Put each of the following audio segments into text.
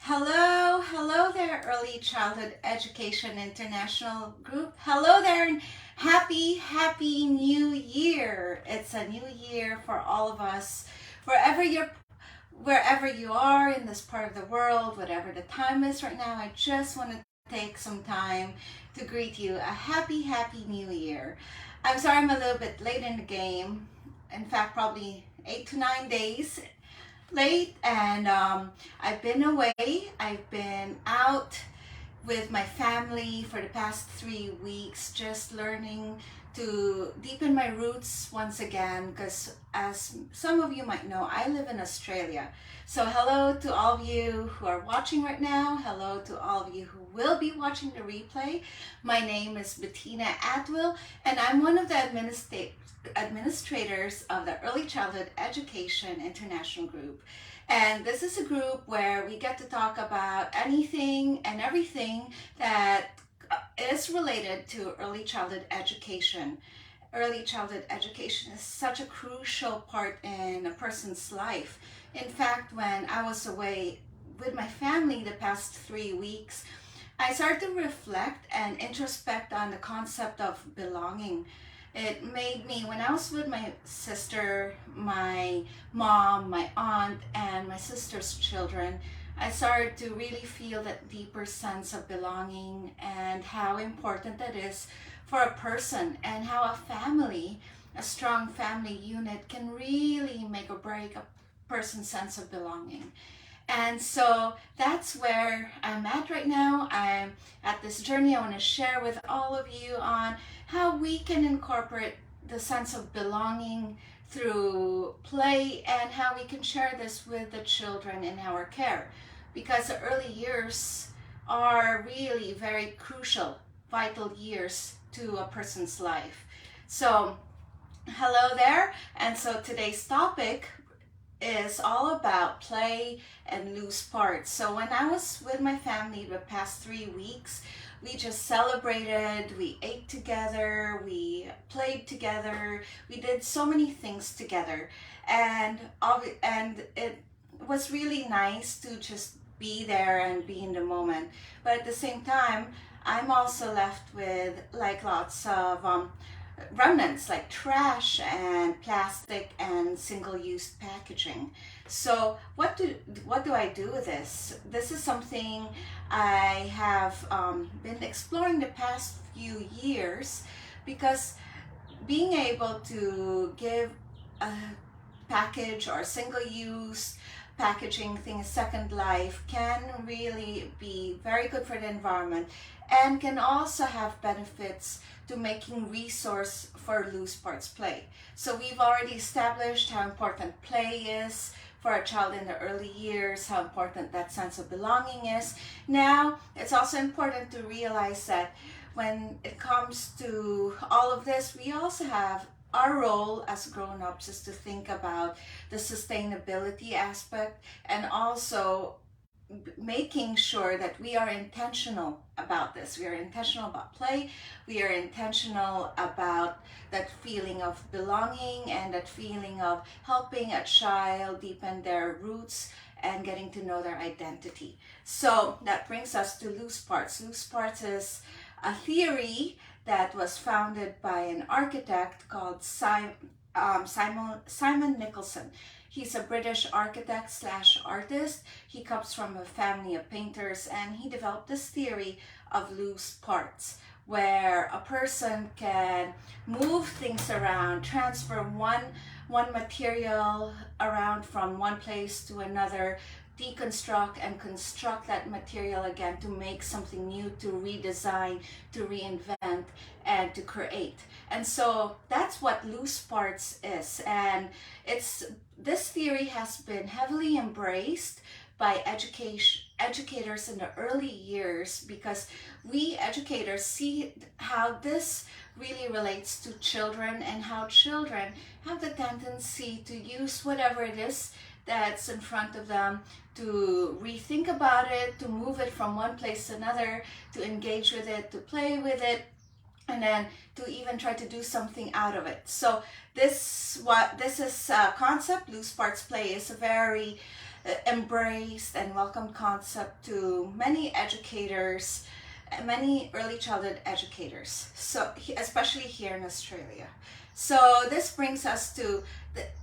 Hello there, Early Childhood Education International Group. Hello there, and happy New Year. It's a new year for all of us. Wherever you're, wherever you are in this part of the world, whatever the time is right now, I just want to take some time to greet you a happy New Year. I'm sorry I'm a little bit late in the game. In fact, probably 8 to 9 days late, and I've been away. I've been out with my family for the past 3 weeks, just learning to deepen my roots once again. Because, as some of you might know, I live in Australia. So, hello to all of you who are watching right now. Hello to all of you who will be watching the replay. My name is Bettina Atwill, and I'm one of the administrators of the Early Childhood Education International Group. And this is a group where we get to talk about anything and everything that is related to early childhood education. Early childhood education is such a crucial part in a person's life. In fact, when I was away with my family the past 3 weeks, I started to reflect and introspect on the concept of belonging. It made me, when I was with my sister, my mom, my aunt, and my sister's children, I started to really feel that deeper sense of belonging and how important that is for a person, and how a family, a strong family unit, can really make or break a person's sense of belonging. And so that's where I'm at right now. I'm at this journey I want to share with all of you on how we can incorporate the sense of belonging through play, and how we can share this with the children in our care. Because the early years are really very crucial, vital years to a person's life. So, hello there. And so today's topic is all about play and loose parts. So when I was with my family the past 3 weeks, we just celebrated, we ate together, we played together, we did so many things together, and it was really nice to just be there and be in the moment. But at the same time, I'm also left with like lots of remnants like trash and plastic and single-use packaging. So what do I do with this? This is something I have been exploring the past few years, because being able to give a package or single-use packaging thing a second life can really be very good for the environment, and can also have benefits to making resource for loose parts play. So we've already established how important play is for a child in the early years, how important that sense of belonging is. Now, it's also important to realize that when it comes to all of this, we also have our role as grown-ups is to think about the sustainability aspect, and also making sure that we are intentional about this. We are intentional about play. We are intentional about that feeling of belonging and that feeling of helping a child deepen their roots and getting to know their identity. So that brings us to loose parts. Loose parts is a theory that was founded by an architect called Simon Nicholson. He's a British architect slash artist. He comes from a family of painters, and he developed this theory of loose parts, where a person can move things around, transfer one material around from one place to another, deconstruct and construct that material again to make something new, to redesign, to reinvent, and to create. And so that's what loose parts is. And this theory has been heavily embraced by educators in the early years, because we educators see how this really relates to children, and how children have the tendency to use whatever it is that's in front of them, to rethink about it, to move it from one place to another, to engage with it, to play with it, and then to even try to do something out of it. So this is concept, loose parts play, is a very embraced and welcome concept to many educators, many early childhood educators, so especially here in Australia. So this brings us to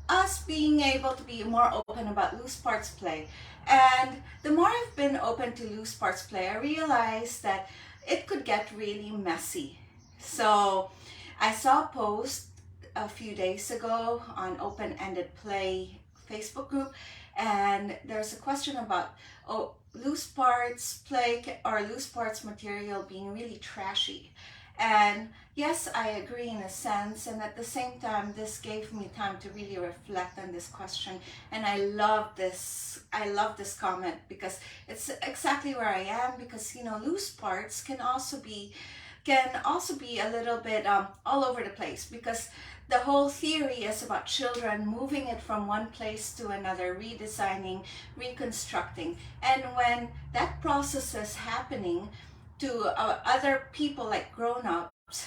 us being able to be more open about loose parts play. And the more I've been open to loose parts play, I realized that it could get really messy. So I saw a post a few days ago on open-ended play Facebook group, and there's a question about, oh, loose parts play or loose parts material being really trashy. And yes, I agree in a sense, and at the same time this gave me time to really reflect on this question. And I love this comment because it's exactly where I am, because loose parts can also be a little bit all over the place, because the whole theory is about children moving it from one place to another, redesigning, reconstructing. And when that process is happening to other people like grown-ups,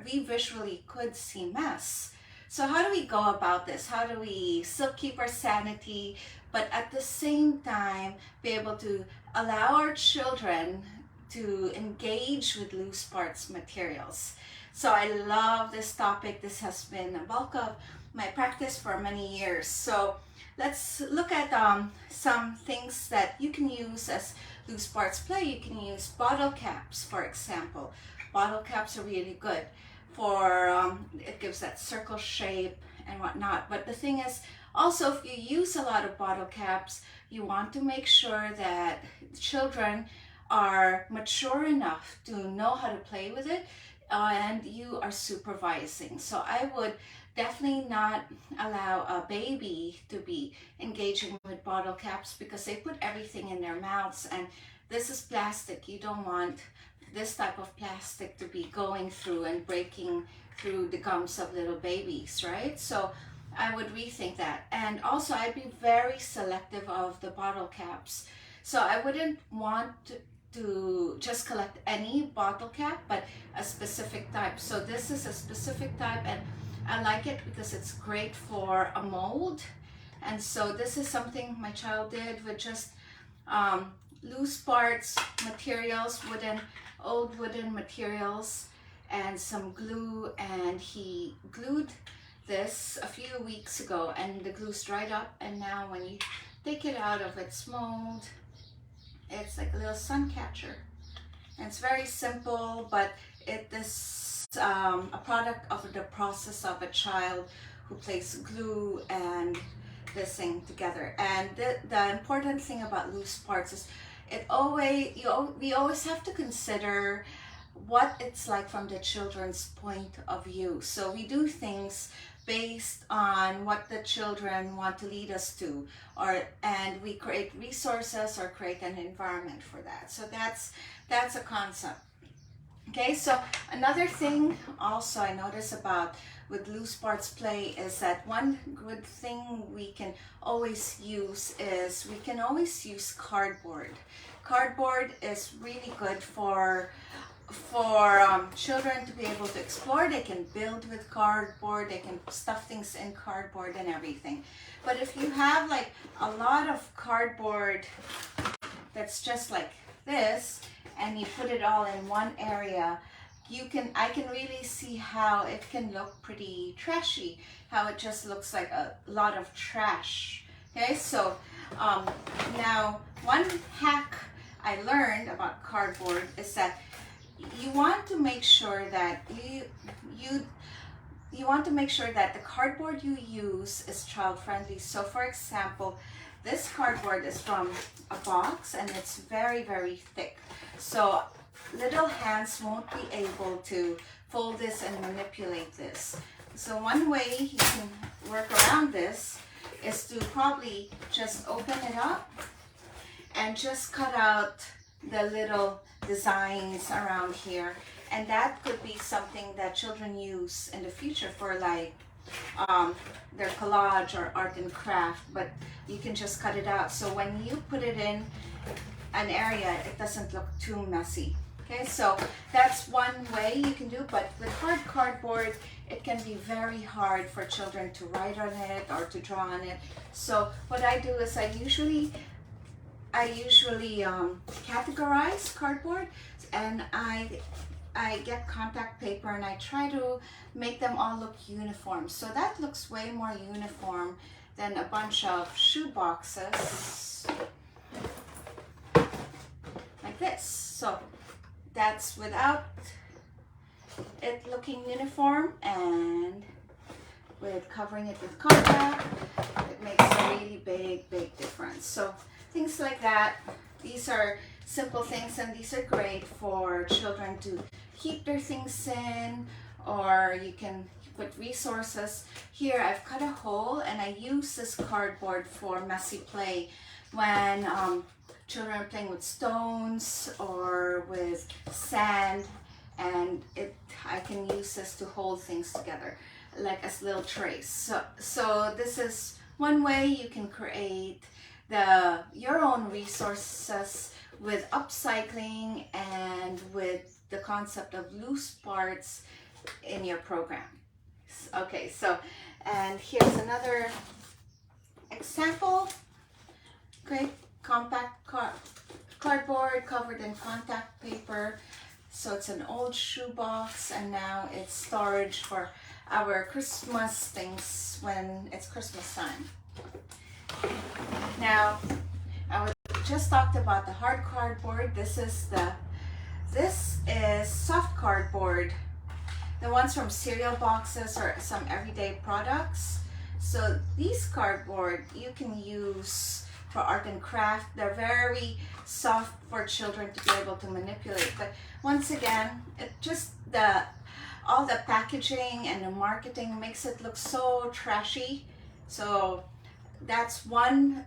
we visually could see mess. So how do we go about this? How do we still keep our sanity, but at the same time be able to allow our children to engage with loose parts materials? So I love this topic. This has been a bulk of my practice for many years. So let's look at some things that you can use as loose parts play. You can use bottle caps, for example. Bottle caps are really good for, it gives that circle shape and whatnot. But the thing is, also, if you use a lot of bottle caps, you want to make sure that children are mature enough to know how to play with it, and you are supervising. So I would definitely not allow a baby to be engaging with bottle caps, because they put everything in their mouths, and this is plastic. You don't want this type of plastic to be going through and breaking through the gums of little babies, right? So I would rethink that. And also I'd be very selective of the bottle caps. So I wouldn't want to just collect any bottle cap, but a specific type. So this is a specific type, and I like it because it's great for a mold. And so this is something my child did with just loose parts materials, old wooden materials, and some glue, and he glued this a few weeks ago, and the glue's dried up, and now when you take it out of its mold, it's like a little sun catcher. And it's very simple, but it is a product of the process of a child who plays glue and this thing together. And the important thing about loose parts is we always have to consider what it's like from the children's point of view. So we do things based on what the children want to lead us to, and we create resources or create an environment for that. So that's a concept. Okay, so another thing also I notice about with loose parts play is that one good thing we can always use is cardboard. Cardboard is really good for children to be able to explore. They can build with cardboard, they can stuff things in cardboard and everything. But if you have like a lot of cardboard that's just like this, and you put it all in one area, I can really see how it can look pretty trashy, how it just looks like a lot of trash. Okay, so now one hack I learned about cardboard is that you want to make sure that you want to make sure that the cardboard you use is child friendly. So for example, this cardboard is from a box, and it's very, very thick. So little hands won't be able to fold this and manipulate this. So one way you can work around this is to probably just open it up and just cut out the little designs around here. And that could be something that children use in the future for like their collage or art and craft, but you can just cut it out. So when you put it in an area, it doesn't look too messy. Okay, so that's one way you can do, but with hard cardboard, it can be very hard for children to write on it or to draw on it. So what I do is I usually I usually categorize cardboard, and I get contact paper and I try to make them all look uniform. So that looks way more uniform than a bunch of shoe boxes like this. So that's without it looking uniform, and with covering it with contact, it makes a really big difference. So things like that, these are simple things, and these are great for children to keep their things in, or you can put resources. Here I've cut a hole and I use this cardboard for messy play when children are playing with stones or with sand, and I can use this to hold things together like as little trays. So this is one way you can create your own resources with upcycling and with the concept of loose parts in your program. Okay, so, and here's another example. Great compact cardboard covered in contact paper. So it's an old shoe box, and now it's storage for our Christmas things when it's Christmas time. Now, I just talked about the hard cardboard. This is soft cardboard, the ones from cereal boxes or some everyday products. So these cardboard you can use for art and craft. They're very soft for children to be able to manipulate. But once again, it just all the packaging and the marketing makes it look so trashy. So that's one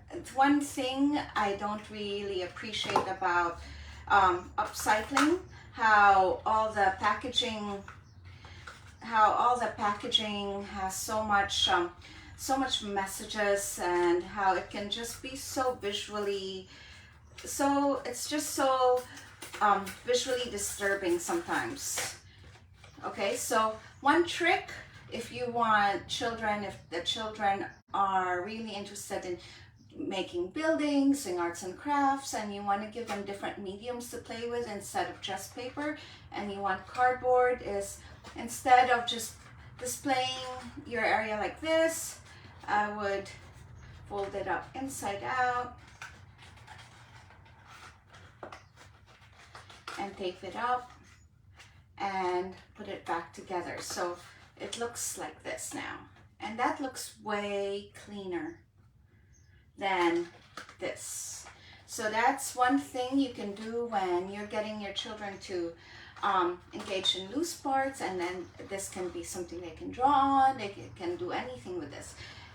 thing I don't really appreciate about upcycling, how all the packaging has so much messages, and how it can just be so visually, it's just so visually disturbing sometimes. Okay, so one trick, if the children are really interested in making buildings and arts and crafts, and you want to give them different mediums to play with instead of just paper, and you want cardboard, is instead of just displaying your area like this, I would fold it up inside out and tape it up and put it back together. So it looks like this now, and that looks way cleaner than this. So that's one thing you can do when you're getting your children to engage in loose parts, and then this can be something they can draw on, they can do anything with this.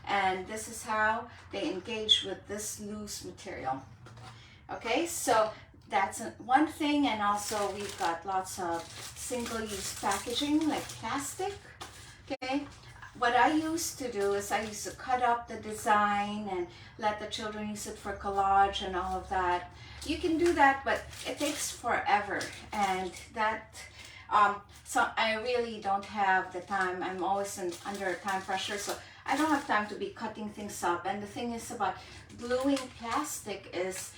And this is how they engage with this loose material. Okay, so that's one thing. And also we've got lots of single-use packaging like plastic. Okay, what I used to do is I used to cut up the design and let the children use it for collage and all of that. You can do that, but it takes forever, and so I really don't have the time. I'm always under time pressure, so I don't have time to be cutting things up. And the thing is about gluing plastic is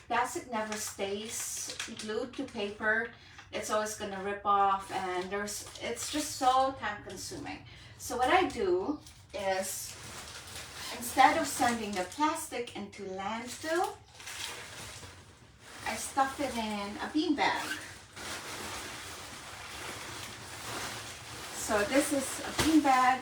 plastic never stays glued to paper. It's always going to rip off, and it's just so time consuming. So what I do is, instead of sending the plastic into landfill, I stuff it in a bean bag. So this is a bean bag,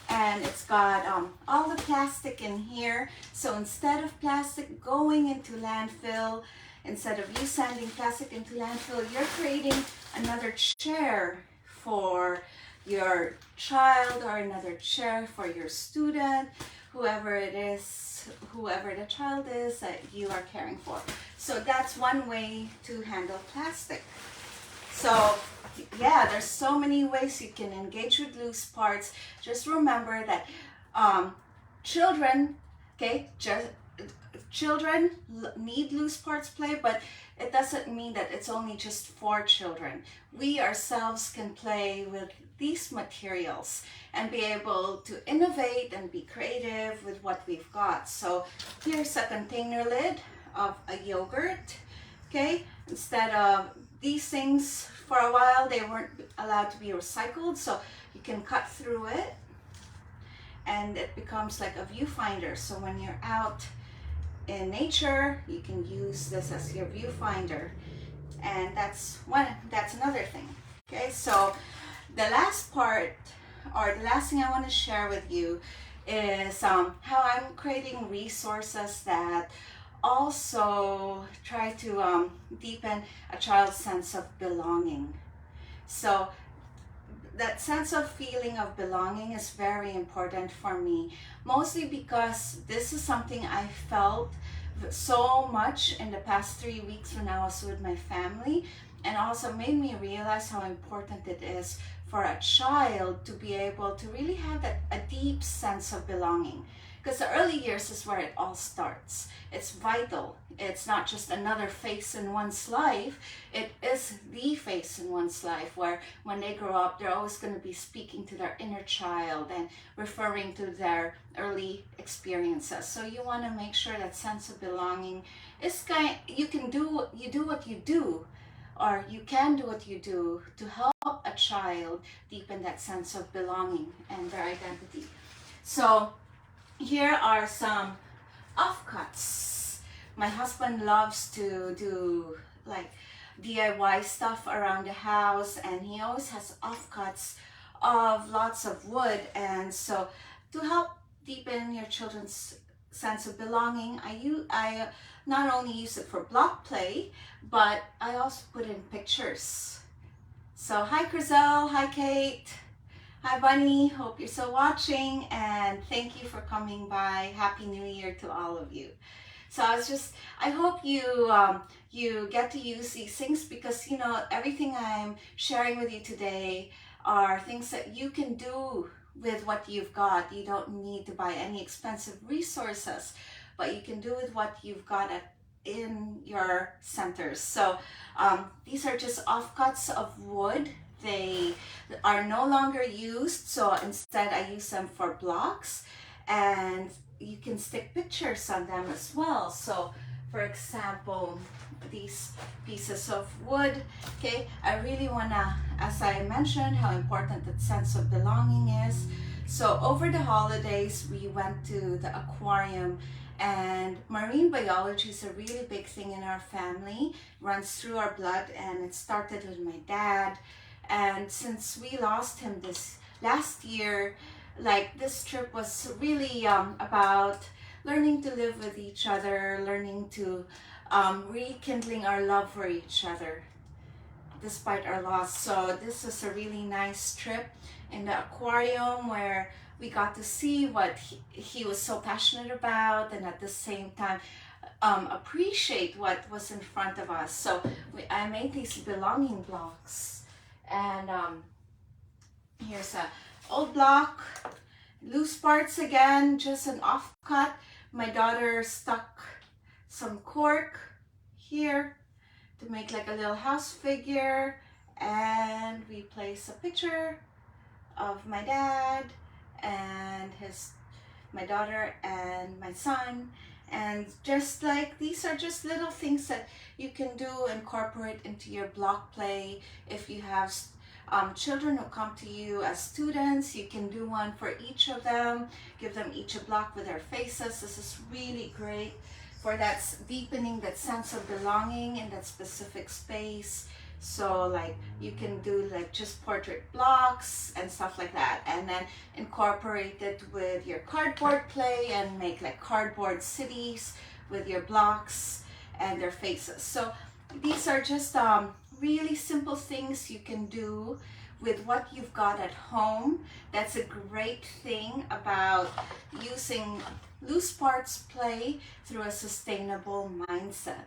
and it's got all the plastic in here. So instead of plastic going into landfill, instead of you sending plastic into landfill, you're creating another chair for your child, or another chair for your student, whoever it is, whoever the child is that you are caring for. So that's one way to handle plastic. So yeah, there's so many ways you can engage with loose parts. Just remember that children need loose parts play, but it doesn't mean that it's only just for children. We ourselves can play with these materials and be able to innovate and be creative with what we've got. So here's a container lid of a yogurt, okay? Instead of these things, for a while they weren't allowed to be recycled, so you can cut through it and it becomes like a viewfinder. So when you're out in nature, you can use this as your viewfinder. And that's another thing. Okay, so the last part, or the last thing I want to share with you is how I'm creating resources that also try to deepen a child's sense of belonging. So that sense of feeling of belonging is very important for me, mostly because this is something I felt so much in the past 3 weeks when I was with my family, and also made me realize how important it is for a child to be able to really have a deep sense of belonging. Because the early years is where it all starts. It's vital. It's not just another phase in one's life. It is the phase in one's life where when they grow up, they're always going to be speaking to their inner child and referring to their early experiences. So you want to make sure that sense of belonging is you do what you do, or you can do what you do to help a child deepen that sense of belonging and their identity. So here are some offcuts. My husband loves to do like DIY stuff around the house, and he always has offcuts of lots of wood. And so to help deepen your children's sense of belonging, I not only use it for block play, but I also put in pictures. So hi Chriselle, hi Kate. Hi Bunny, hope you're still watching, and thank you for coming by. Happy New Year to all of you. So I hope you get to use these things, because everything I'm sharing with you today are things that you can do with what you've got. You don't need to buy any expensive resources, but you can do with what you've got in your centers. So these are just offcuts of wood. They are no longer used, so instead I use them for blocks, and you can stick pictures on them as well. So for example, these pieces of wood, okay, I really wanna, as I mentioned, how important that sense of belonging is. So over the holidays, we went to the aquarium, and marine biology is a really big thing in our family, runs through our blood, and it started with my dad. And since we lost him this last year, like this trip was really about learning to live with each other, learning to rekindling our love for each other despite our loss. So this was a really nice trip in the aquarium where we got to see what he was so passionate about, and at the same time appreciate what was in front of us. So I made these belonging blocks. And here's a old block, loose parts again, just an offcut. My daughter stuck some cork here to make like a little house figure, and we place a picture of my dad and my daughter and my son. And just like these are just little things that you can do, incorporate into your block play. If you have children who come to you as students, you can do one for each of them, give them each a block with their faces. This is really great for that deepening that sense of belonging in that specific space. So like you can do like just portrait blocks and stuff like that, and then incorporate it with your cardboard play and make like cardboard cities with your blocks and their faces. So these are just really simple things you can do with what you've got at home. That's a great thing about using loose parts play through a sustainable mindset.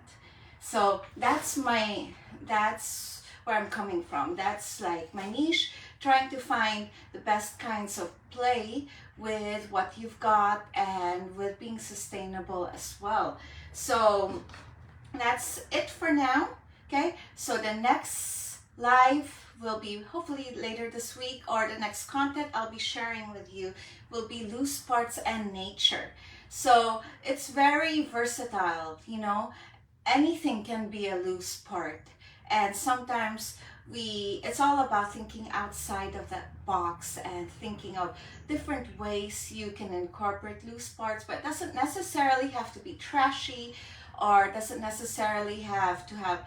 So that's where I'm coming from. That's like my niche, trying to find the best kinds of play with what you've got and with being sustainable as well. So that's it for now. Okay, so the next live will be hopefully later this week, or the next content I'll be sharing with you will be loose parts and nature. So it's very versatile, you know. Anything can be a loose part. And sometimes it's all about thinking outside of that box and thinking of different ways you can incorporate loose parts, but it doesn't necessarily have to be trashy, or doesn't necessarily have to have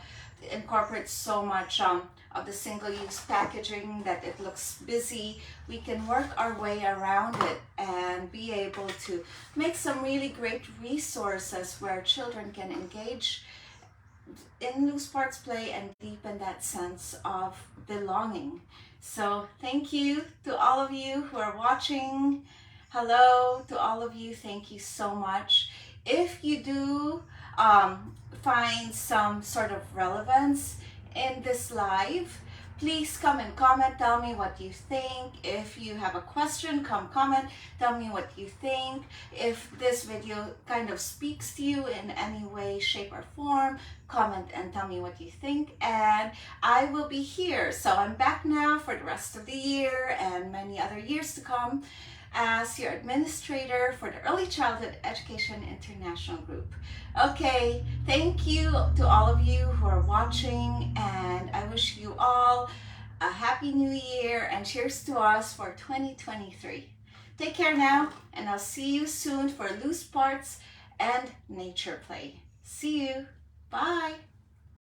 incorporate so much of the single-use packaging that it looks busy. We can work our way around it and be able to make some really great resources where children can engage in loose parts play and deepen that sense of belonging. So thank you to all of you who are watching. Hello to all of you. Thank you so much. If you do find some sort of relevance in this live, please come and comment. Tell me what you think. If you have a question, come comment. Tell me what you think. If this video kind of speaks to you in any way, shape, or form, comment and tell me what you think. And I will be here. So I'm back now for the rest of the year and many other years to come as your administrator for the Early Childhood Education International Group. Okay, thank you to all of you who are watching, and I wish you all a happy new year and cheers to us for 2023. Take care now, and I'll see you soon for loose parts and nature play. See you. Bye.